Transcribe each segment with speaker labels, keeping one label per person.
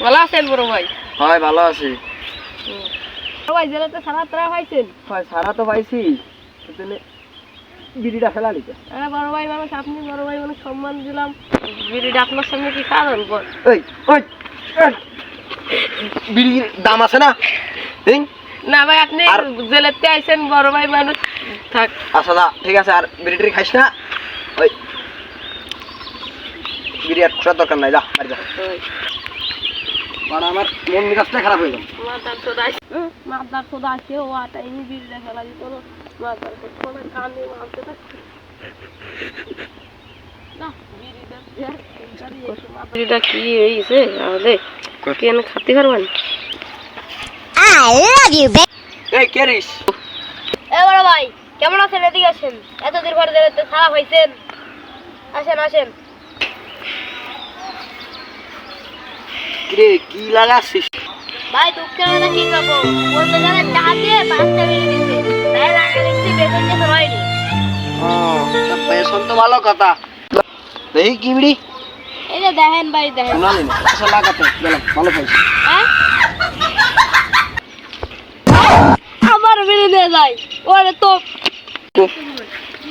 Speaker 1: ভালো আছেন বড় ভাই?
Speaker 2: হয় ভালো আছি।
Speaker 1: বড় ভাই জেলাতে সারা তারা পাইছেন?
Speaker 2: হয় সারা তো পাইছি, তাহলে বিড়িটা ফেলা নিতে।
Speaker 1: বড় ভাই মানুষ, আপনি বড় ভাই মানুষ, সম্মান দিলাম, বিড়িটা আপনার সামনে কি কারণ?
Speaker 2: ওই ওই বিড়ির দাম আছে না?
Speaker 1: না ভাই, আপনি জেলাতে আইছেন, বড় ভাই মানুষ থাক।
Speaker 2: আচ্ছা দা ঠিক আছে, আর বিড়িটি খাইস না। ওই বিড়ি আর খোঁড়ার দরকার নাই, যা বাড়ি যা। আমার মন মেজাজটা খারাপ হয়ে গেল।
Speaker 1: মাদার খোদা আছে, ও টাইম বিড়িটা ফেলা দিত না। মাদার খোদা কানে মারতে থাকছে। বিড়িটা কি হয়েছে আমাদের? কেন খাতে পারবেন?
Speaker 2: এই কেরিস,
Speaker 1: এ বড় ভাই কেমন আছেন? এদিকে আসেন, এতদিন পরে জেলাতে খারাপ হয়েছেন, আসেন আসেন।
Speaker 2: কিরে কি লাগাছিস?
Speaker 1: ভাই দুঃখের কথা কি করবো, বলতে গেলে টাকা দিয়ে 5টা বিড়ি দিচ্ছে, তাই লাগা দেখছি বেতন দিয়ে হয়নি।
Speaker 2: বেসন তো ভালো কথা। দেখি কি বিড়ি?
Speaker 1: এই যে দেখেন ভাই, দেখেন।
Speaker 2: শোনালি না? আচ্ছা লাগাতে গেলাম, ভালো পাইছি।
Speaker 1: হ্যাঁ? আমার বিড়ি নিয়ে যায় ওরে তো।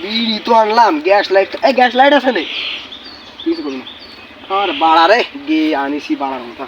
Speaker 2: বিড়ি তো আনলাম, গ্যাস লাইট, এই গ্যাস লাইট আছে না? কিছু করবো না আর বাড়া রে, গিয়ে আনিছি বাড়ার কথা।